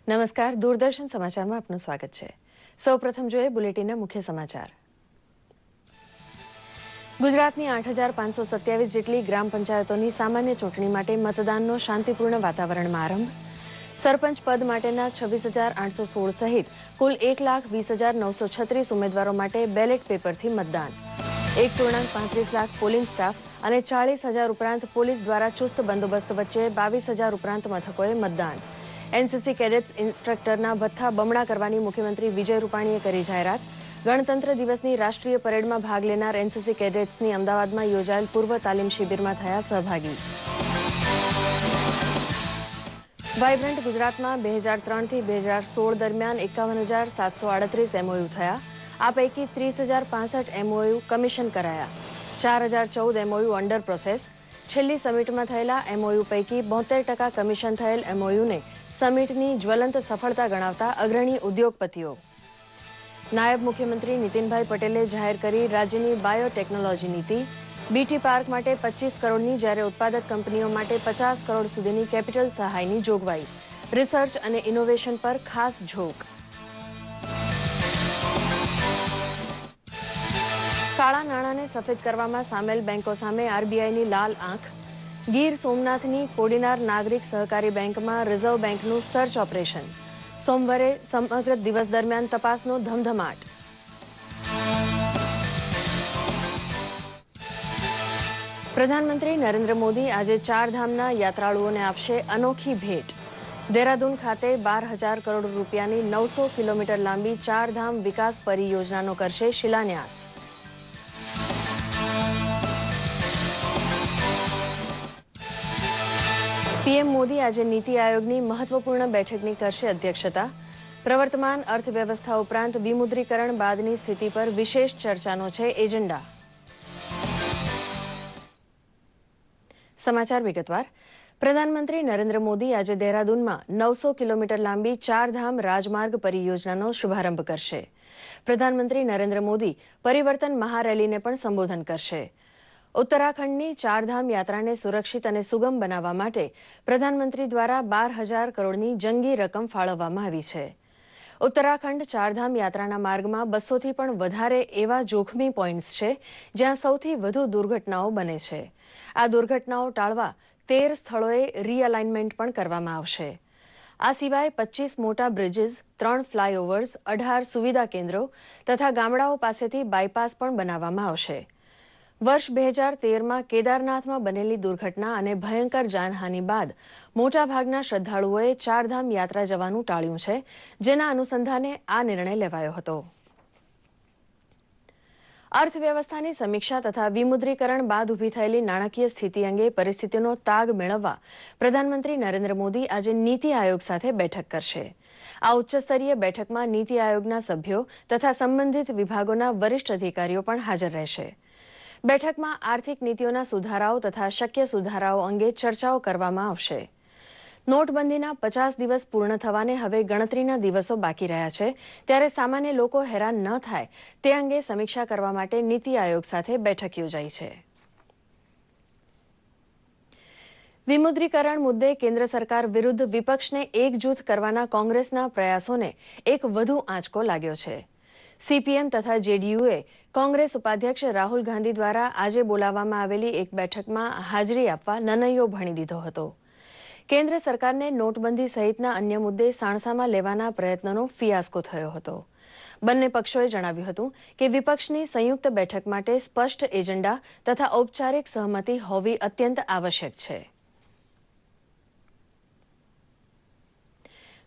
નમસ્કાર, દૂરદર્શન સમાચારમાં આપનું સ્વાગત છે. સૌપ્રથમ જોઈએ બુલેટિનના મુખ્ય સમાચાર. ગુજરાતની 8,527 જેટલી ગ્રામ પંચાયતોની સામાન્ય ચૂંટણી માટે મતદાનનો શાંતિપૂર્ણ વાતાવરણમાં આરંભ. સરપંચ પદ માટેના 26,816 સહિત કુલ 1,20,936 ઉમેદવારો માટે બેલેટ પેપરથી મતદાન. 1.35 લાખ પોલિંગ સ્ટાફ અને 40,000 ઉપરાંત પોલીસ દ્વારા ચુસ્ત બંદોબસ્ત વચ્ચે 22,000 ઉપરાંત મથકોએ મતદાન. એનસીસી કેડેટ્સ ઇન્સ્ટ્રક્ટરના ભથ્થા બમણા કરવાની મુખ્યમંત્રી વિજય રૂપાણીએ કરી જાહેરાત. ગણતંત્ર દિવસની રાષ્ટ્રીય પરેડમાં ભાગ લેનાર એનસીસી કેડેટ્સની અમદાવાદમાં યોજાયેલ પૂર્વ તાલીમ શિબિરમાં થયા સહભાગી. વાઇબ્રન્ટ ગુજરાતમાં 2003થી 2016 દરમિયાન 51,738 એમઓયુ થયા. આ પૈકી 30,065 એમઓયુ કમિશન કરાયા. 4,014 એમઓયુ અંડર પ્રોસેસ. છેલ્લી સમિટમાં થયેલા એમઓયુ પૈકી 72% કમિશન થયેલ એમઓયુને સમિટની જ્વલંત સફળતા ગણાવતા અગ્રણી ઉદ્યોગપતિઓ. નાયબ મુખ્યમંત્રી નીતિનભાઈ પટેલે જાહેર કરી રાજ્યની બાયોટેકનોલોજી નીતિ. બીટી પાર્ક માટે 25 કરોડની જ્યારે ઉત્પાદક કંપનીઓ માટે 50 કરોડ સુધીની કેપિટલ સહાયની જોગવાઈ. રિસર્ચ અને ઇનોવેશન પર ખાસ ઝોક. કાળા નાણાંને સફેદ કરવામાં સામેલ બેંકો સામે આરબીઆઈની લાલ આંખ. ગીર સોમનાથની કોડીનાર નાગરિક સહકારી બેંકમાં રિઝર્વ બેંકનું સર્ચ ઓપરેશન. સોમવારે સમગ્ર દિવસ દરમિયાન તપાસનો ધમધમાટ. પ્રધાનમંત્રી નરેન્દ્ર મોદી આજે ચારધામના યાત્રાળુઓને આપશે અનોખી ભેટ. દેહરાદૂન ખાતે 12,000 કરોડ રૂપિયાની 900 કિલોમીટર લાંબી ચારધામ વિકાસ પરિયોજનાનો કરશે શિલાન્યાસ. પીએમ મોદી આજે નીતિ આયોગની મહત્વપૂર્ણ બેઠકની કરશે અધ્યક્ષતા. પ્રવર્તમાન અર્થવ્યવસ્થા ઉપરાંત વિમુદ્રીકરણ બાદની સ્થિતિ પર વિશેષ ચર્ચાનો છે એજન્ડા. સમાચાર વિગતવાર. પ્રધાનમંત્રી નરેન્દ્ર મોદી આજે દેહરાદૂનમાં 900 કિલોમીટર લાંબી ચારધામ રાજમાર્ગ પરિયોજનાનો શુભારંભ કરશે. પ્રધાનમંત્રી નરેન્દ્ર મોદી પરિવર્તન મહારેલીને પણ સંબોધન કરશે. ઉત્તરાખંડની ચારધામ યાત્રાને સુરક્ષિત અને સુગમ બનાવવા માટે પ્રધાનમંત્રી દ્વારા 12,000 કરોડની જંગી રકમ ફાળવવામાં આવી છે. ઉત્તરાખંડ ચારધામ યાત્રાના માર્ગમાં 200થી પણ વધારે એવા જોખમી પોઈન્ટ્સ છે જ્યાં સૌથી વધુ દુર્ઘટનાઓ બને છે. આ દુર્ઘટનાઓ ટાળવા 13 સ્થળોએ રીઅલાઇનમેન્ટ પણ કરવામાં આવશે. આ સિવાય 25 મોટા બ્રિજીસ, 3 ફ્લાયઓવર્સ, 18 સુવિધા કેન્દ્રો તથા ગામડાઓ પાસેથી બાયપાસ પણ બનાવવામાં આવશે. વર્ષ 2013માં કેદારનાથમાં બનેલી દુર્ઘટના અને ભયંકર જાનહાનિ બાદ મોટાભાગના શ્રદ્ધાળુઓએ ચારધામ યાત્રા જવાનું ટાળ્યું છે, જેના અનુસંધાને આ નિર્ણય લેવાયો હતો. અર્થવ્યવસ્થાની સમીક્ષા તથા વિમુદ્રીકરણ બાદ ઊભી થયેલી નાણાકીય સ્થિતિ અંગે પરિસ્થિતિનો તાગ મેળવવા પ્રધાનમંત્રી નરેન્દ્ર મોદી આજે નીતિ આયોગ સાથે બેઠક કરશે. આ ઉચ્ચસ્તરીય બેઠકમાં નીતિ આયોગના સભ્યો તથા સંબંધિત વિભાગોના વરિષ્ઠ અધિકારીઓ પણ હાજર રહેશે. બેઠકમાં આર્થિક નીતિઓના સુધારાઓ તથા શક્ય સુધારાઓ અંગે ચર્ચાઓ કરવામાં આવશે. નોટબંધીના 50 દિવસ પૂર્ણ થવાને હવે ગણતરીના દિવસો બાકી રહ્યા છે, ત્યારે સામાન્ય લોકો હેરાન ન થાય તે અંગે સમીક્ષા કરવા માટે નીતિ આયોગ સાથે બેઠક યોજાઈ છે. વિમુદ્રીકરણ મુદ્દે કેન્દ્ર સરકાર વિરુદ્ધ વિપક્ષને એકજૂથ કરવાના કોંગ્રેસના પ્રયાસોને એક વધુ આંચકો લાગ્યો છે. સીપીએમ તથા જેડીયુએ કોંગ્રેસ ઉપાધ્યક્ષ રાહુલ ગાંધી દ્વારા આજે બોલાવવામાં આવેલી એક બેઠકમાં હાજરી આપવા નનૈયો ભણી દીધો હતો. કેન્દ્ર સરકારને નોટબંધી સહિતના અન્ય મુદ્દે સાણસામાં લેવાના પ્રયત્નનો ફિયાસ્કો થયો હતો. બંને પક્ષોએ જણાવ્યું હતું કે વિપક્ષની સંયુક્ત બેઠક માટે સ્પષ્ટ એજન્ડા તથા ઔપચારિક સહમતિ હોવી અત્યંત આવશ્યક છે.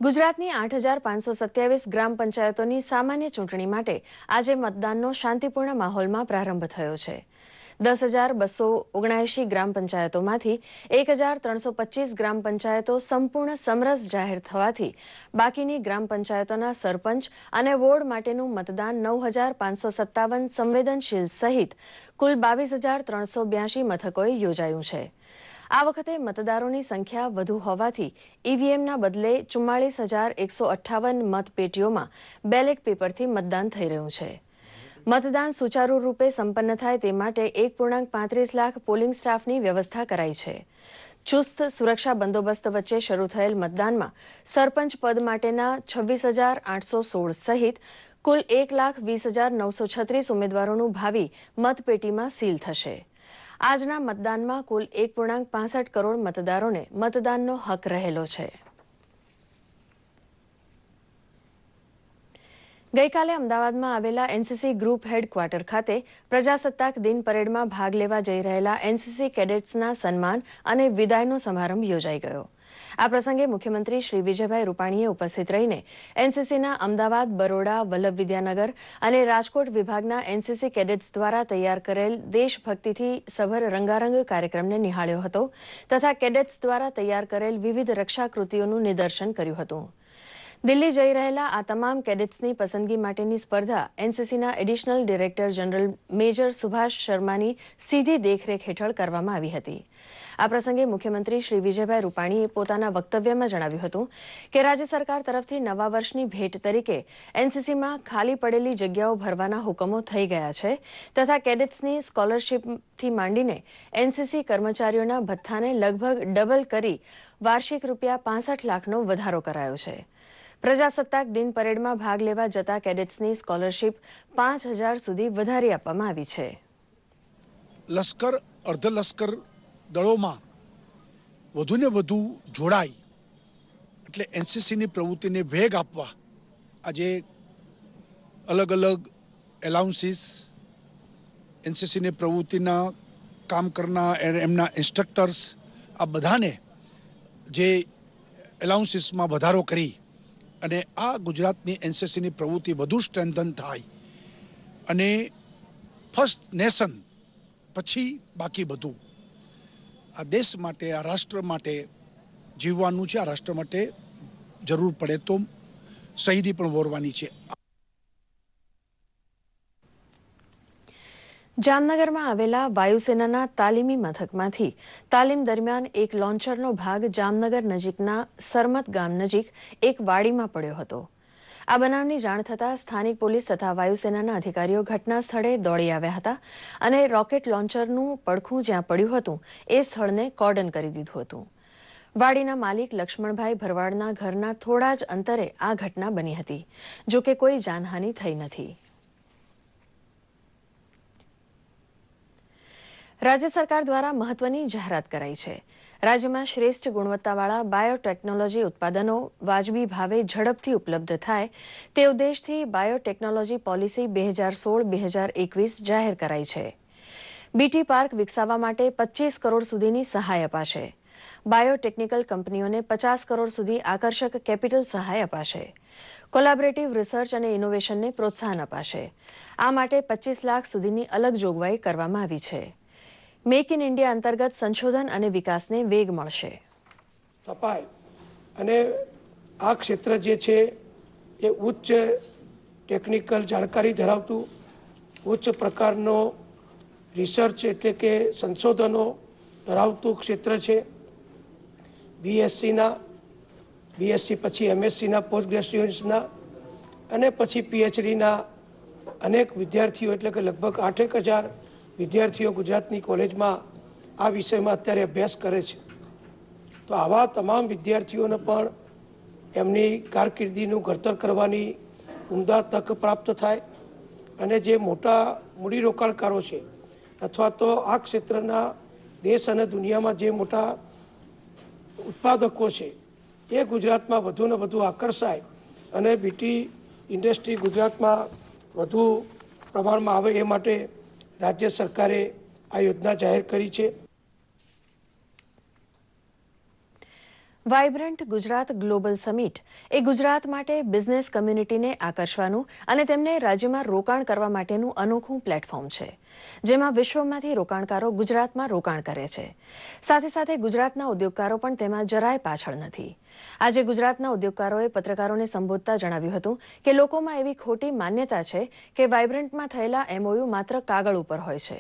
ગુજરાતની 8,527 ગ્રામ પંચાયતોની સામાન્ય ચૂંટણી માટે આજે મતદાનનો શાંતિપૂર્ણ માહોલમાં પ્રારંભ થયો છે. 10,279 ગ્રામ પંચાયતોમાંથી 1,325 ગ્રામ પંચાયતો સંપૂર્ણ સમરસ જાહેર થવાથી બાકીની ગ્રામ પંચાયતોના સરપંચ અને વોર્ડ માટેનું મતદાન 9,557 સંવેદનશીલ સહિત કુલ 22,382 મથકોએ યોજાયું છે. આ વખતે મતદારોની સંખ્યા વધુ હોવાથી ઈવીએમના બદલે 44,158 મતપેટીઓમાં બેલેટ પેપરથી મતદાન થઈ રહ્યું છે. મતદાન સુચારુ રૂપે સંપન્ન થાય તે માટે 1.35 લાખ પોલિંગ સ્ટાફની વ્યવસ્થા કરાઈ છે. ચુસ્ત સુરક્ષા બંદોબસ્ત વચ્ચે શરૂ થયેલ મતદાનમાં સરપંચ પદ માટેના 26,816 સહિત કુલ 1,20,936 ઉમેદવારોનું ભાવિ મતપેટીમાં સીલ થશે. આજના મતદાનમાં કુલ 1.65 કરોડ મતદારોને મતદાનનો હક રહેલો છે. ગઈકાલે અમદાવાદમાં આવેલા એનસીસી ગ્રુપ હેડક્વાર્ટર ખાતે પ્રજાસત્તાક દિન પરેડમાં ભાગ લેવા જઈ રહેલા એનસીસી કેડેટ્સના સન્માન અને વિદાયનો સમારંભ યોજાઈ ગયો. આ પ્રસંગે મુખ્યમંત્રી શ્રી વિજયભાઈ રૂપાણીએ ઉપસ્થિત રહીને એનસીસીના અમદાવાદ, બરોડા, વલ્લભ વિદ્યાનગર અને રાજકોટ વિભાગના એનસીસી કેડેટ્સ દ્વારા તૈયાર કરેલ દેશભક્તિથી સભર રંગારંગ કાર્યક્રમને નિહાળ્યો હતો તથા કેડેટ્સ દ્વારા તૈયાર કરેલ વિવિધ રક્ષાકૃતિઓનું નિદર્શન કર્યું હતું. દિલ્હી જઈ રહેલા આ તમામ કેડેટ્સની પસંદગી માટેની સ્પર્ધા એનસીસીના additional director general major Subhash શર્માની સીધી દેખરેખ હેઠળ કરવામાં આવી હતી. આ પ્રસંગે મુખ્યમંત્રી શ્રી વિજયભાઈ રૂપાણીએ પોતાના વક્તવ્યમાં જણાવ્યું હતું કે રાજ્ય સરકાર તરફથી નવા વર્ષની ભેટ તરીકે એનસીસીમાં ખાલી પડેલી જગ્યાઓ ભરવાના હુકમો થઈ ગયા છે તથા કેડેટ્સની સ્કોલરશીપથી માંડીને એનસીસી કર્મચારીઓના ભથ્થાને લગભગ ડબલ કરી વાર્ષિક ₹65 લાખનો વધારો કરાયો છે. પ્રજાસત્તાક દિન પરેડમાં ભાગ લેવા જતા કેડેટ્સની સ્કોલરશીપ 5,000 સુધી વધારી આપવામાં આવી છે. લશ્કર અર્ધલશ્કર દળોમાં વધુને વધુ જોડાય એટલે એનસીસીની પ્રવૃત્તિને વેગ આપવા આજે અલગ અલગ એલાઉન્સીસ એનસીસીની પ્રવૃત્તિના કામ કરનાર એમના ઇન્સ્ટ્રક્ટર્સ આ બધાને જે એલાઉન્સીસમાં વધારો કરી અને આ ગુજરાતની એનસીસીની પ્રવૃત્તિ વધુ સ્ટ્રેન્થન થાય અને ફર્સ્ટ નેશન પછી બાકી બધું આ દેશ માટે, આ રાષ્ટ્ર માટે જીવવાનું છે. આ રાષ્ટ્ર માટે જરૂર પડે તો શહીદી પણ વોરવાની છે. જામનગરમાં આવેલા વાયુસેનાના તાલીમી મથકમાંથી તાલીમ દરમિયાન એક લોન્ચરનો ભાગ જામનગર નજીકના સરમત ગામ નજીક એક વાડીમાં પડ્યો હતો. આ બનાવની જાણ થતાં સ્થાનિક પોલીસ તથા વાયુસેનાના અધિકારીઓ ઘટના સ્થળે દોડી આવ્યા હતા અને રોકેટ લોન્ચરનું પડખું જ્યાં પડ્યું હતું એ સ્થળને કોર્ડન કરી દીધું હતું. વાડીના માલિક લક્ષ્મણભાઈ ભરવાડના ઘરના થોડા જ અંતરે આ ઘટના બની હતી. જોકે કોઈ જાનહાનિ થઈ નથી. રાજ્ય સરકાર દ્વારા મહત્વની જાહેરાત કરાઈ છે. રાજ્યમાં શ્રેષ્ઠ ગુણવત્તાવાળા બાયોટેકનોલોજી ઉત્પાદનો વાજબી ભાવે ઝડપથી ઉપલબ્ધ થાય તે ઉદ્દેશથી બાયોટેકનોલોજી પોલિસી 2016-2021 જાહેર કરાઈ છે. બીટી પાર્ક વિકસાવવા માટે 25 કરોડ સુધીની સહાય અપાશે. બાયોટેકનિકલ કંપનીઓને 50 કરોડ સુધી આકર્ષક કેપિટલ સહાય અપાશે. કોલેબોરેટિવ રિસર્ચ અને ઇનોવેશનને પ્રોત્સાહન અપાશે. આ માટે 25 લાખ સુધીની અલગ જોગવાઈ કરવામાં આવી છે. મેક ઇન ઇન્ડિયા અંતર્ગત સંશોધન અને વિકાસને વેગ મળશે. તપાય અને આ ક્ષેત્ર જે છે એ ઉચ્ચ ટેકનિકલ જાણકારી ધરાવતું ઉચ્ચ પ્રકારનો રિસર્ચ એટલે કે સંશોધનો ધરાવતું ક્ષેત્ર છે. બીએસસી પછી એમએસસીના પોસ્ટ ગ્રેજ્યુએટ્સના અને પછી પીએચડીના અનેક વિદ્યાર્થીઓ એટલે કે લગભગ 8,000 વિદ્યાર્થીઓ ગુજરાતની કોલેજમાં આ વિષયમાં અત્યારે અભ્યાસ કરે છે. તો આવા તમામ વિદ્યાર્થીઓને પણ એમની કારકિર્દીનું ઘડતર કરવાની ઉમદા તક પ્રાપ્ત થાય અને જે મોટા મૂડીરોકાણકારો છે અથવા તો આ ક્ષેત્રના દેશ અને દુનિયામાં જે મોટા ઉત્પાદકો છે એ ગુજરાતમાં વધુને વધુ આકર્ષાય અને બીટી ઇન્ડસ્ટ્રી ગુજરાતમાં વધુ પ્રમાણમાં આવે એ માટે રાજ્ય સરકારે આ યોજના જાહેર કરી છે. વાઇબ્રન્ટ ગુજરાત ગ્લોબલ સમિટ એ ગુજરાત માટે બિઝનેસ કમ્યુનિટીને આકર્ષવાનું અને તેમને રાજ્યમાં રોકાણ કરવા માટેનું અનોખું પ્લેટફોર્મ છે, જેમાં વિશ્વમાંથી રોકાણકારો ગુજરાતમાં રોકાણ કરે છે. સાથે સાથે ગુજરાતના ઉદ્યોગકારો પણ તેમાં જરાય પાછળ નથી. આજે ગુજરાતના ઉદ્યોગકારોએ પત્રકારોને સંબોધતા જણાવ્યું હતું કે લોકોમાં એવી ખોટી માન્યતા છે કે વાઇબ્રન્ટમાં થયેલા એમઓયુ માત્ર કાગળ ઉપર હોય છે,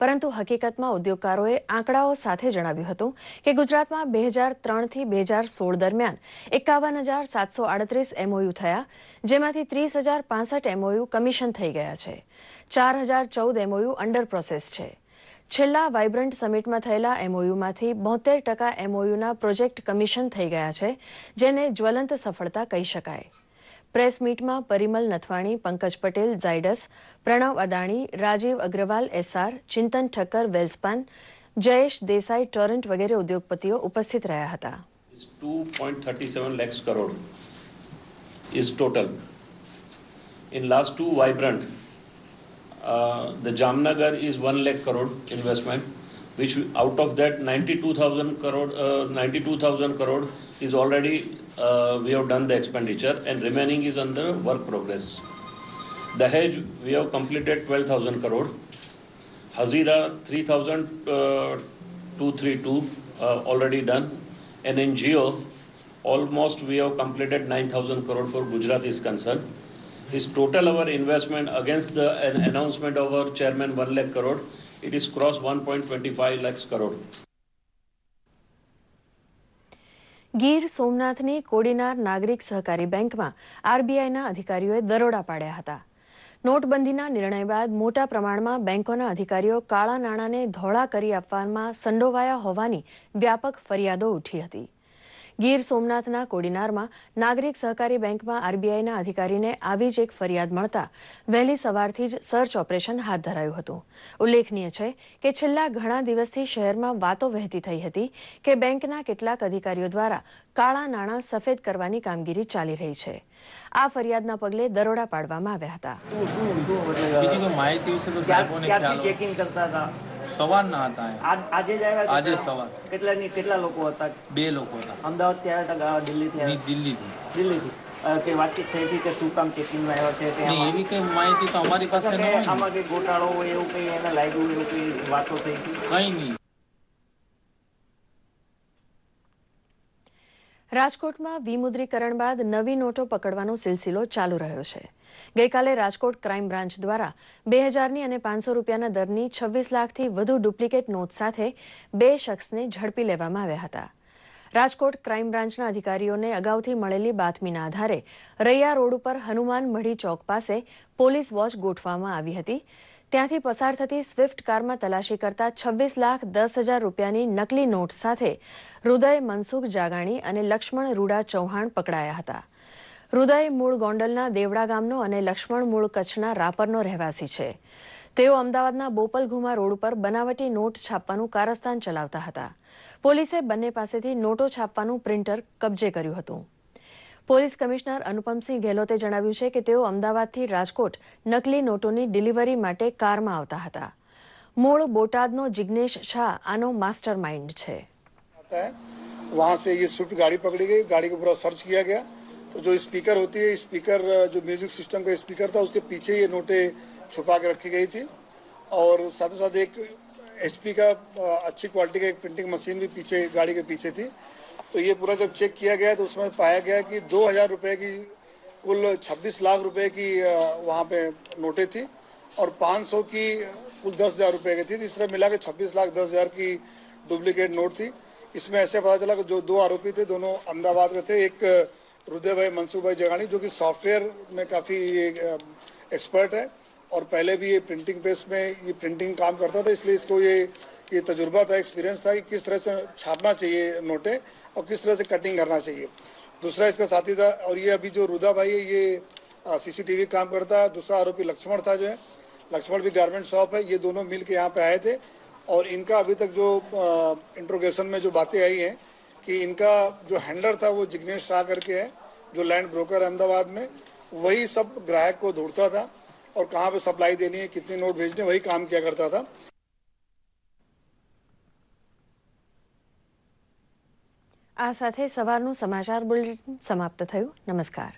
પરંતુ હકીકતમાં ઉદ્યોગકારોએ આંકડાઓ સાથે જણાવ્યું હતું કે ગુજરાતમાં 2003 થી 2016 દરમિયાન 51,738 એમઓયુ થયા, જેમાંથી 30,065 એમઓયુ કમિશન થઈ ગયા છે. 4,014 એમઓયુ અંડર પ્રોસેસ છે. છેલ્લા વાઇબ્રન્ટ સમિટમાં થયેલા એમઓયુમાંથી 72% એમઓયુના પ્રોજેક્ટ કમિશન થઈ ગયા છે, જેને જ્વલંત સફળતા કહી શકાય. પ્રેસ મીટમાં પરિમલ નથવાણી, પંકજ પટેલ ઝાયડસ, પ્રણવ અદાણી, રાજીવ અગ્રવાલ એસઆર, ચિંતન ઠક્કર વેલ્સપાન, જયેશ દેસાઈ ટોરન્ટ વગેરે ઉદ્યોગપતિઓ ઉપસ્થિત રહ્યા હતા. 2.37 lakhs crore is total. In last two vibrant, the Jamnagar is 1 lakh crore investment, which out of that 92,000 crore is already we have done the expenditure and remaining is under work progress. Dahej we have completed 12,000 crore. Hazira 3,232 already done, and in Jio almost we have completed 9,000 crore for Gujarat is concerned. This total our investment against the announcement of our chairman 1 lakh crore, it is crossed 1.25 lakhs crore. Gir સોમનાથની Kodinar નાગરિક સહકારી બેંકમાં આરબીઆઈના અધિકારીઓએ દરોડા પાડ્યા હતા. નોટબંધીના નિર્ણય બાદ મોટા પ્રમાણમાં બેંકોના અધિકારીઓ કાળા નાણાંને ધોળા કરી આપવામાં સંડોવાયા હોવાની વ્યાપક ફરિયાદો ઉઠી હતી. ગીર સોમનાથના કોડીનારમાં નાગરિક સહકારી બેંકમાં આરબીઆઈના અધિકારીને આવી જ એક ફરિયાદ મળતા વહેલી સવારથી જ સર્ચ ઓપરેશન હાથ ધરાયું હતું. ઉલ્લેખનીય છે કે છેલ્લા ઘણા દિવસથી શહેરમાં વાતો વહેતી થઈ હતી કે બેંકના કેટલાક અધિકારીઓ દ્વારા કાળા નાણાં સફેદ કરવાની કામગીરી ચાલી રહી છે. આ ફરિયાદના પગલે દરોડા પાડવામાં આવ્યા હતા. બીજી કોઈ માહિતી વિશે તો સાહેબોને ખ્યાલ ચેકિંગ કરતા હતા. સવારના હતા આજે જ આવ્યા? આજે સવાર. કેટલા લોકો હતા? 2 લોકો હતા. અમદાવાદ થી આવ્યા હતા? દિલ્હીથી? દિલ્હીથી. કે વાતચીત થઈ હતી કે શું કામ ચેકિંગમાં આવ્યા છે? એવી કઈ માહિતી તો અમારી પાસે ન હોય. આમાં કઈ ગોટાળો હોય એવું કઈ એને લાગ્યું એવું કઈ વાતો થઈ હતી? કઈ નહીં. રાજકોટમાં વિમુદ્રીકરણ બાદ નવી નોટો પકડવાનો સિલસિલો ચાલુ રહ્યો છે. ગઈકાલે રાજકોટ ક્રાઇમ બ્રાન્ચ દ્વારા 2000ની અને 500 રૂપિયાના દરની 26 લાખથી વધુ ડુપ્લિકેટ નોટ સાથે 2 શખ્સને ઝડપી લેવામાં આવ્યા હતા. રાજકોટ ક્રાઇમ બ્રાન્ચના અધિકારીઓને અગાઉથી મળેલી બાતમીના આધારે રૈયા રોડ ઉપર હનુમાન મઢી ચોક પાસે પોલીસ વોચ ગોઠવવામાં આવી હતી. ત્યાંથી પસાર થતી સ્વિફ્ટ કારમાં તલાશી કરતા 26,10,000 રૂપિયાની નકલી નોટ સાથે હૃદય મનસુખ જાગાણી અને લક્ષ્મણ રૂડા ચૌહાણ પકડાયા હતા. હૃદય મૂળ ગોંડલના દેવડા ગામનો અને લક્ષ્મણ મૂળ કચ્છના રાપરનો રહેવાસી છે. તેઓ અમદાવાદના બોપલઘુમા રોડ ઉપર બનાવટી નોટ છાપવાનું કારસ્તાન ચલાવતા હતા. પોલીસે બંને પાસેથી નોટો છાપવાનું પ્રિન્ટર કબજે કર્યું હતું. પોલીસ કમિશનર અનુપમસિંહ ગેહલોતે જણાવ્યું છે કે તેઓ અમદાવાદથી રાજકોટ નકલી નોટોની ડિલિવરી માટે કારમાં આવતા હતા. મૂળ બોટાદનો જિગ્નેશ શાહ આનો માસ્ટર માઇન્ડ છે. वहां से ये स्विफ्ट गाड़ी पकड़ी गई, गाड़ी को पूरा सर्च किया गया तो जो स्पीकर होती है, स्पीकर जो म्यूजिक सिस्टम का स्पीकर था उसके पीछे ये नोटें छुपा के रखी गई थी और साथ ही साथ एक एचपी का अच्छी क्वालिटी का एक प्रिंटिंग मशीन भी पीछे गाड़ी के पीछे थी. तो ये पूरा जब चेक किया गया तो उसमें पाया गया कि 2000 रुपए की कुल 26 लाख रुपए की वहां पे नोटें थी और 500 की कुल 10,000 रुपए की थी. इस तरह मिला के 26,10,000 की डुप्लीकेट नोट थी. इसमें ऐसे पता चला कि जो 2 आरोपी थे दोनों अहमदाबाद के थे. एक हृदय भाई मनसुख भाई जगानी जो कि सॉफ्टवेयर में काफी एक्सपर्ट है और पहले भी ये प्रिंटिंग प्रेस में ये प्रिंटिंग काम करता था, इसलिए इसको ये तजुर्बा था, एक्सपीरियंस था कि किस तरह से छापना चाहिए नोटें और किस तरह से कटिंग करना चाहिए. दूसरा इसका साथी था और ये अभी जो रुदा भाई है ये सीसीटीवी काम करता है. दूसरा आरोपी लक्ष्मण था, जो है लक्ष्मण भी गारमेंट शॉप है. ये दोनों मिल के यहाँ पे आए थे और इनका अभी तक जो इंट्रोगेशन में जो बातें आई हैं कि इनका जो हैंडलर था वो जिग्नेश शाह करके है, जो लैंड ब्रोकर अहमदाबाद में, वही सब ग्राहक को ढूंढता था और कहाँ पे सप्लाई देनी है, कितने नोट भेजने, वही काम किया करता था. આ સાથે સવારનું સમાચાર બુલેટિન સમાપ્ત થયું. નમસ્કાર.